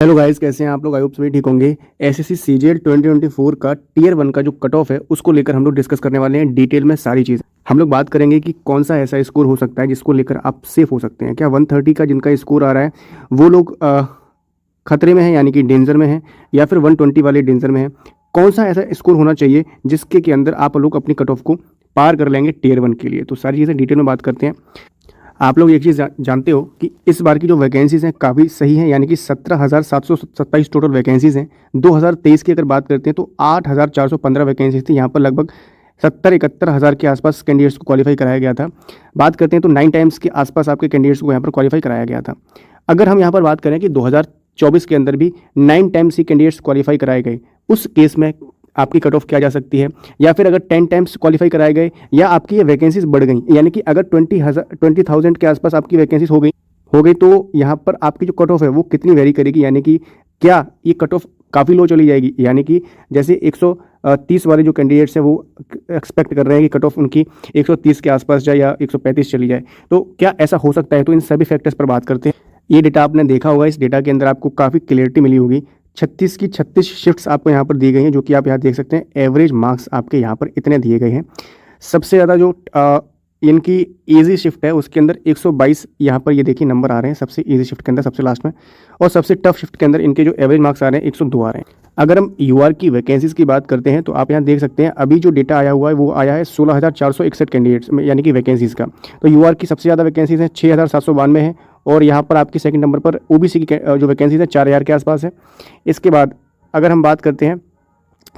Hello guys, कैसे हैं आप लोग? आई होप सभी ठीक होंगे। एसएससी सीजीएल 2024 का टीयर 1 का जो कट ऑफ है उसको लेकर हम लोग डिस्कस करने वाले हैं डिटेल में सारी चीज़। हम लोग बात करेंगे कि कौन सा ऐसा स्कोर हो सकता है जिसको लेकर आप सेफ हो सकते हैं। क्या 130 का जिनका स्कोर आ रहा है वो लोग खतरे में है, यानी कि डेंजर में है, या फिर 120 वाले डेंजर में है? कौन सा ऐसा स्कोर होना चाहिए जिसके के अंदर आप लोग अपनी कट ऑफ को पार कर लेंगे टीयर 1 के लिए? तो सारी चीज़ें डिटेल में बात करते हैं। आप लोग एक चीज़ जानते हो कि इस बार की जो वैकेंसीज़ हैं काफ़ी सही हैं, यानी कि 17,727 टोटल वैकेंसीज़ हैं। 2023 की अगर बात करते हैं तो 8,415 वैकेंसीज थी। यहाँ पर लगभग 70-71 हज़ार के आसपास कैंडिडेट्स को क्वालिफाई कराया गया था। बात करते हैं तो 9 टाइम्स के आसपास आपके कैंडिडेट्स को यहाँ पर क्वालिफाई कराया गया था। अगर हम यहाँ पर बात करें कि 2024 के अंदर भी 9 टाइम्स ही कैंडिडेट्स क्वालिफाई कराए गए, उस केस में आपकी कट ऑफ क्या जा सकती है? या फिर अगर 10 टाइम्स क्वालिफाई कराए गए या आपकी ये वैकेंसीज बढ़ गई, यानी कि अगर 20,000 के आसपास आपकी वैकेंसीज हो गई तो यहाँ पर आपकी जो कट ऑफ है वो कितनी वेरी करेगी? यानी कि क्या ये कट ऑफ काफ़ी लो चली जाएगी? यानी कि जैसे 130 वाले जो कैंडिडेट्स हैं वो एक्सपेक्ट कर रहे हैं कि कट ऑफ उनकी 130 के आसपास जाए या 135 चली जाए, तो क्या ऐसा हो सकता है? तो इन सभी फैक्टर्स पर बात करते हैं। ये डेटा आपने देखा होगा, इस डेटा के अंदर आपको काफ़ी क्लियरिटी मिली होगी। 36 की 36 शिफ्ट्स आपको यहाँ पर दी गई हैं, जो कि आप यहाँ देख सकते हैं। एवरेज मार्क्स आपके यहाँ पर इतने दिए गए हैं। सबसे ज़्यादा जो इनकी इजी शिफ्ट है उसके अंदर 122 यहाँ पर ये देखिए नंबर आ रहे हैं सबसे इजी शिफ्ट के अंदर, सबसे लास्ट में। और सबसे टफ शिफ्ट के अंदर इनके जो एवरेज मार्क्स आ रहे हैं 102 आ रहे हैं। अगर हम यूआर की वैकेंसीज़ की बात करते हैं तो आप यहाँ देख सकते हैं अभी जो डेटा आया हुआ है वो आया है 16,461 कैंडिडेट्स में, यानी कि वैकेंसीज़ का। तो यूआर की सबसे ज़्यादा वैकेंसीज़ हैं 6,792 है, और यहाँ पर आपकी सेकंड नंबर पर ओबीसी की जो वैकेंसीज़ है 4,000 के आसपास है। इसके बाद अगर हम बात करते हैं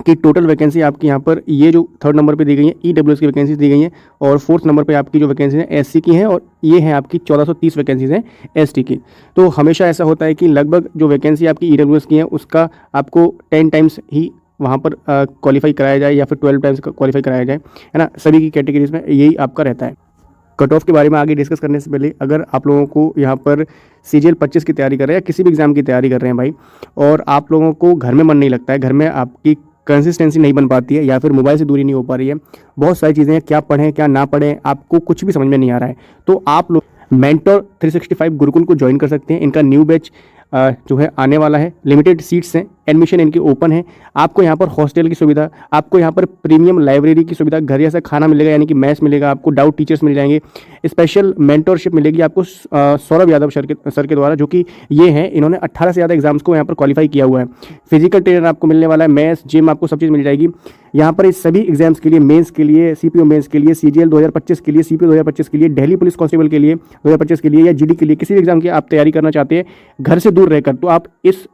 कि टोटल वैकेंसी आपकी यहाँ पर ये जो थर्ड नंबर पे दी गई है ईडब्ल्यूएस की वैकेंसीज दी गई हैं, और फोर्थ नंबर पे आपकी जो वैकेंसी है एससी की हैं, और ये हैं आपकी 1430 वैकेंसीज हैं एसटी की। तो हमेशा ऐसा होता है कि लगभग जो वैकेंसी आपकी ईडब्ल्यूएस की है उसका आपको 10 टाइम्स ही वहाँ पर क्वालिफाई कराया जाए या फिर 12 टाइम्स क्वालिफाई कराया जाए, है ना। सभी की कैटेगरीज में यही आपका रहता है। कट ऑफ के बारे में आगे डिस्कस करने से पहले, अगर आप लोगों को यहाँ पर सीजीएल 25 की तैयारी कर रहे हैं या किसी भी एग्ज़ाम की तैयारी कर रहे हैं भाई, और आप लोगों को घर में मन नहीं लगता है, घर में आपकी कंसिस्टेंसी नहीं बन पाती है, या फिर मोबाइल से दूरी नहीं हो पा रही है, बहुत सारी चीज़ें हैं, क्या पढ़ें क्या ना पढ़ें, आपको कुछ भी समझ में नहीं आ रहा है, तो आप लोग मेंटोर 365 गुरुकुल को ज्वाइन कर सकते हैं। इनका न्यू बैच जो है आने वाला है। लिमिटेड सीट्स हैं, एडमिशन इनकी ओपन है। आपको यहाँ पर हॉस्टल की सुविधा, आपको यहाँ पर प्रीमियम लाइब्रेरी की सुविधा, घर जैसा खाना मिलेगा, यानी कि मैथ्स मिलेगा, आपको डाउट टीचर्स मिल जाएंगे, स्पेशल मेंटोरशिप मिलेगी आपको सौरभ यादव सर के द्वारा, जो कि ये हैं, इन्होंने 18 से ज़्यादा एग्जाम्स को यहाँ पर क्वालिफाई किया हुआ है। फिजिकल ट्रेनर आपको मिलने वाला है, मैथ्स जिम आपको सब चीज़ मिल जाएगी यहाँ पर। इस सभी एग्जाम्स के लिए, मेंस के लिए, सीपीओ मेंस के लिए, सीजीएल 2025 के लिए, सीपीओ 2025 के लिए, दिल्ली पुलिस कांस्टेबल के लिए 2025 के लिए, या जीडी के लिए, किसी भी एग्जाम की आप तैयारी करना चाहते हैं घर से दूर रहकर, तो आप इस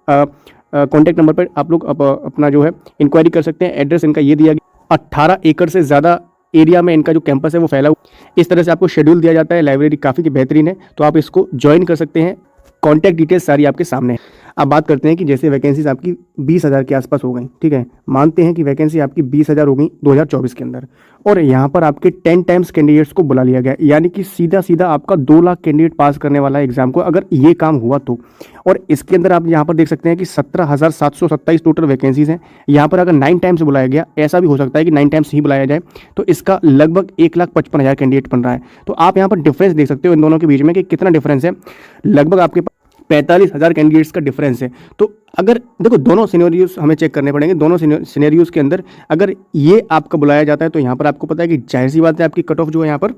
कॉन्टैक्ट नंबर पर आप लोग अपना जो है इंक्वायरी कर सकते हैं। एड्रेस इनका ये दिया गया, 18 एकड़ से ज़्यादा एरिया में इनका जो कैंपस है वो फैला हुआ। इस तरह से आपको शेड्यूल दिया जाता है। लाइब्रेरी काफ़ी बेहतरीन है, तो आप इसको ज्वाइन कर सकते हैं। कॉन्टैक्ट डिटेल्स सारी आपके सामने है। अब बात करते हैं कि जैसे वैकेंसीज आपकी 20,000 के आसपास हो गई, ठीक है, मानते हैं कि वैकेंसी आपकी 20,000 हो गई 2024 के अंदर, और यहाँ पर आपके 10 टाइम्स कैंडिडेट्स को बुला लिया गया, यानी कि सीधा सीधा आपका 2 लाख कैंडिडेट पास करने वाला है एग्जाम को, अगर ये काम हुआ तो। और इसके अंदर आप यहाँ पर देख सकते हैं कि 17,727 टोटल वैकेंसीज हैं। यहाँ पर अगर 9 टाइम्स बुलाया गया, ऐसा भी हो सकता है कि 9 टाइम्स ही बुलाया जाए, तो इसका लगभग 1,55,000 कैंडिडेट बन रहा है। तो आप यहाँ पर डिफरेंस देख सकते हो इन दोनों के बीच में कि कितना डिफरेंस है। लगभग आपके 45,000 कैंडिडेट्स का डिफरेंस है। तो अगर देखो, दोनों सिनेरियोज हमें चेक करने पड़ेंगे। दोनों सिनेरियोज के अंदर अगर ये आपका बुलाया जाता है तो यहाँ पर आपको पता है कि जाहिर सी बात है आपकी कट ऑफ जो है यहाँ पर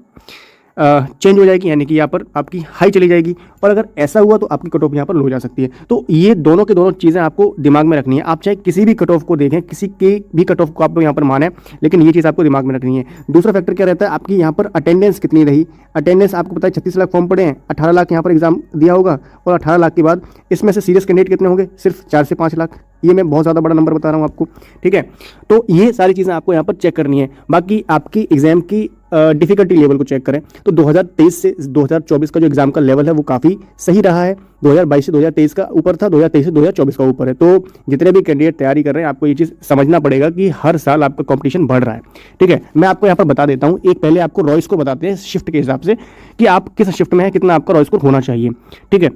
चेंज हो जाएगी, यानी कि यहाँ पर आपकी हाई चली जाएगी, और अगर ऐसा हुआ तो आपकी कट ऑफ यहाँ पर लो हो जा सकती है। तो ये दोनों के दोनों चीज़ें आपको दिमाग में रखनी है। आप चाहे किसी भी कट ऑफ को देखें, किसी के भी कट ऑफ को आप लोग यहाँ पर माने, लेकिन ये चीज़ आपको दिमाग में रखनी है। दूसरा फैक्टर क्या रहता है, आपकी यहाँ पर अटेंडेंस कितनी रही। अटेंडेंस आपको पता है 36 लाख फॉर्म पड़े हैं, 18 लाख यहाँ पर एग्जाम दिया होगा, और 18 लाख के बाद इसमें से सीरियस कैंडिडेट कितने होंगे? सिर्फ 4 से 5 लाख। ये मैं बहुत ज़्यादा बड़ा नंबर बता रहा हूँ आपको, ठीक है। तो ये सारी चीज़ें आपको यहाँ पर चेक करनी है। बाकी आपकी एग्जाम की डिफ़िकल्टी लेवल को चेक करें तो 2023 से 2024 का जो एग्जाम का लेवल है वो काफ़ी सही रहा है। 2022 से 2023 का ऊपर था, 2023 से 2024 का ऊपर है। तो जितने भी कैंडिडेट तैयारी कर रहे हैं, आपको ये चीज़ समझना पड़ेगा कि हर साल आपका कंपटीशन बढ़ रहा है, ठीक है। मैं आपको यहाँ पर बता देता हूँ, एक पहले आपको रॉय स्कोर बताते हैं शिफ्ट के हिसाब से कि आप किस शिफ्ट में है, कितना आपका रॉय स्कोर होना चाहिए, ठीक है।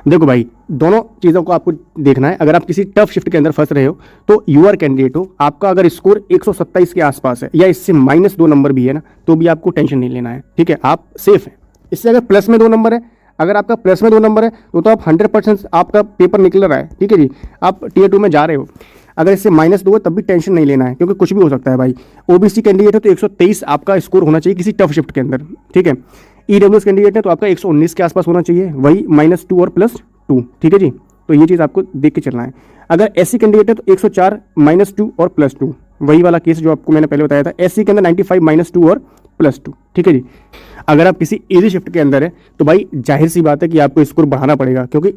देखो भाई, दोनों चीज़ों को आपको देखना है। अगर आप किसी टफ शिफ्ट के अंदर फंस रहे हो तो यूआर कैंडिडेट हो, आपका अगर स्कोर 127 के आसपास है या इससे -2 नंबर भी है ना, तो भी आपको टेंशन नहीं लेना है, ठीक है, आप सेफ हैं। इससे अगर प्लस में 2 नंबर है, अगर आपका प्लस में 2 नंबर है तो आप 100% आपका पेपर निकल रहा है, ठीक है जी, आप टीयर 2 में जा रहे हो। अगर इससे -2 है तब भी टेंशन नहीं लेना है, क्योंकि कुछ भी हो सकता है भाई। ओबीसी कैंडिडेट है तो 123 आपका स्कोर होना चाहिए किसी टफ शिफ्ट के अंदर, ठीक है। ईडब्ल्यूएस कैंडिडेट है तो आपका 119 के आसपास होना चाहिए, वही -2 और +2, ठीक है जी। तो ये चीज़ आपको देख के चलना है। अगर एससी कैंडिडेट है तो 104 -2 और +2, वही वाला केस जो आपको मैंने पहले बताया था। एससी के अंदर 95 -2 और +2, ठीक है जी। अगर आप किसी इजी शिफ्ट के अंदर है तो भाई जाहिर सी बात है कि आपको स्कोर बढ़ाना पड़ेगा, क्योंकि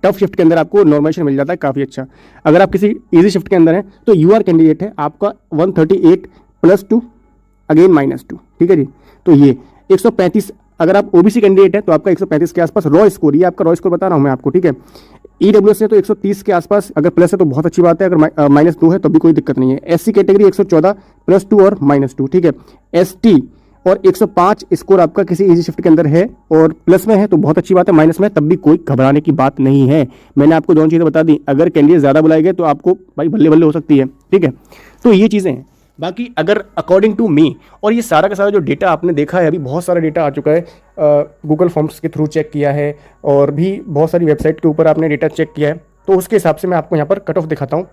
टफ शिफ्ट के अंदर आपको नॉर्मलाइजेशन मिल जाता है काफ़ी अच्छा। अगर आप किसी इजी शिफ्ट के अंदर है तो यूआर कैंडिडेट है आपका 138 +2 अगेन -2, ठीक है जी। तो ये 135, अगर आप ओबीसी कैंडिडेट है तो आपका 135 के आसपास रॉ स्कोर, ये आपका रॉ स्कोर बता रहा हूँ मैं आपको, ठीक है। ईडब्ल्यूएस है तो 130 के आसपास, अगर प्लस है तो बहुत अच्छी बात है, अगर -2 है तो भी कोई दिक्कत नहीं है। एससी कैटेगरी 114 +2 और -2, ठीक है। एसटी और 105 स्कोर आपका किसी इजी शिफ्ट के अंदर है और प्लस में है तो बहुत अच्छी बात है, माइनस में तब भी कोई घबराने की बात नहीं है। मैंने आपको दोनों चीज़ें बता दी। अगर कैंडिडेट ज़्यादा बुलाए गए तो आपको भाई बल्ले बल्ले हो सकती है, ठीक है। तो ये चीज़ें हैं। बाकी अगर अकॉर्डिंग टू मी, और ये सारा का सारा जो डेटा आपने देखा है, अभी बहुत सारा डेटा आ चुका है, गूगल फॉर्म्स के थ्रू चेक किया है और भी बहुत सारी वेबसाइट के ऊपर आपने डेटा चेक किया है, तो उसके हिसाब से मैं आपको यहाँ पर कट ऑफ दिखाता हूँ।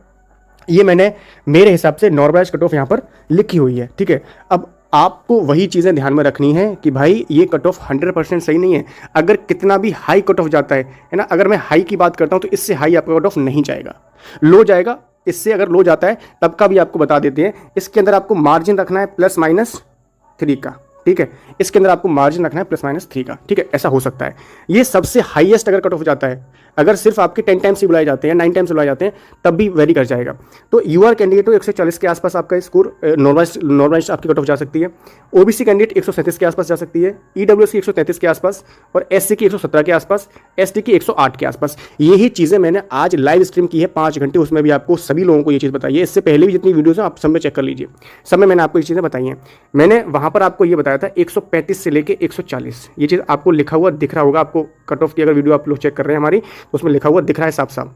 ये मैंने मेरे हिसाब से नॉर्मलाइज्ड कट ऑफ यहाँ पर लिखी हुई है, ठीक है। अब आपको वही चीज़ें ध्यान में रखनी है कि भाई ये कट ऑफ 100% सही नहीं है। अगर कितना भी हाई कट ऑफ जाता है ना, अगर मैं हाई की बात करता हूँ तो इससे हाई आपका कट ऑफ नहीं जाएगा, लो जाएगा। इससे अगर लो जाता है तब का भी आपको बता देते हैं। इसके अंदर आपको मार्जिन रखना है +-3 का, ठीक है। इसके अंदर आपको मार्जिन रखना है +-3 का, ठीक है। ऐसा हो सकता है। ये सबसे हाईएस्ट अगर कट ऑफ जाता है, अगर सिर्फ आपके 10 टाइम्स ही बुलाए जाते हैं, 9 टाइम्स बुलाए जाते हैं, तब भी वेरी कर जाएगा। तो यूआर कैंडिडेट को 140 के आसपास आपका स्कोर नॉर्मलाइज्ड आपकी कट ऑफ जा सकती है। ओबीसी कैंडिडेट 137 के आसपास जा सकती है। ईडब्ल्यूएस की 133 के आसपास और एससी की 117 के आसपास, एसटी की 108 के आसपास। यही चीज़ें मैंने आज लाइव स्ट्रीम की है 5 घंटे, उसमें भी आपको सभी लोगों को ये चीज़ बताई है। इससे पहले भी जितनी वीडियोज़ हैं आप सब में चेक कर लीजिए, सब में मैंने आपको ये चीज़ें बताई हैं। मैंने वहाँ पर आपको ये बताया था 135 से लेके 140, ये चीज़ आपको लिखा हुआ दिख रहा होगा। आपको कट ऑफ की अगर वीडियो आप लोग चेक कर रहे हैं हमारी, तो उसमें लिखा हुआ दिख रहा है साफ साफ,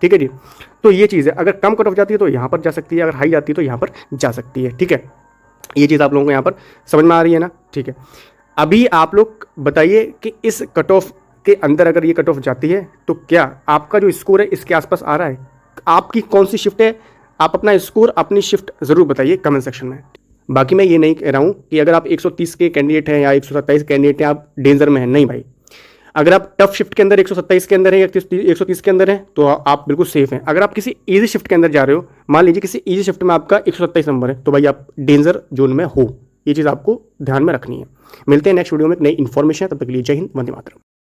ठीक है जी। तो ये चीज़ है, अगर कम कट ऑफ जाती है तो यहाँ पर जा सकती है, अगर हाई जाती है तो यहाँ पर जा सकती है, ठीक है। ये चीज़ आप लोगों को यहाँ पर समझ में आ रही है ना, ठीक है। अभी आप लोग बताइए कि इस कट ऑफ के अंदर अगर ये कट ऑफ जाती है तो क्या आपका जो स्कोर है इसके आसपास आ रहा है? आपकी कौन सी शिफ्ट है? आप अपना स्कोर, अपनी शिफ्ट ज़रूर बताइए कमेंट सेक्शन में। बाकी मैं ये नहीं कह रहा हूँ कि अगर आप 130 के कैंडिडेट हैं या 127 कैंडिडेट हैं आप डेंजर में हैं, नहीं भाई। अगर आप टफ शिफ्ट के अंदर 127 के अंदर है या 130 के अंदर है तो आप बिल्कुल सेफ हैं। अगर आप किसी इजी शिफ्ट के अंदर जा रहे हो, मान लीजिए किसी इजी शिफ्ट में आपका 127 नंबर है, तो भाई आप डेंजर जोन में हो। ये चीज़ आपको ध्यान में रखनी है। मिलते हैं नेक्स्ट वीडियो में एक नई इन्फॉर्मेशन, तब तक के लिए जय हिंद, वंदे मातरम।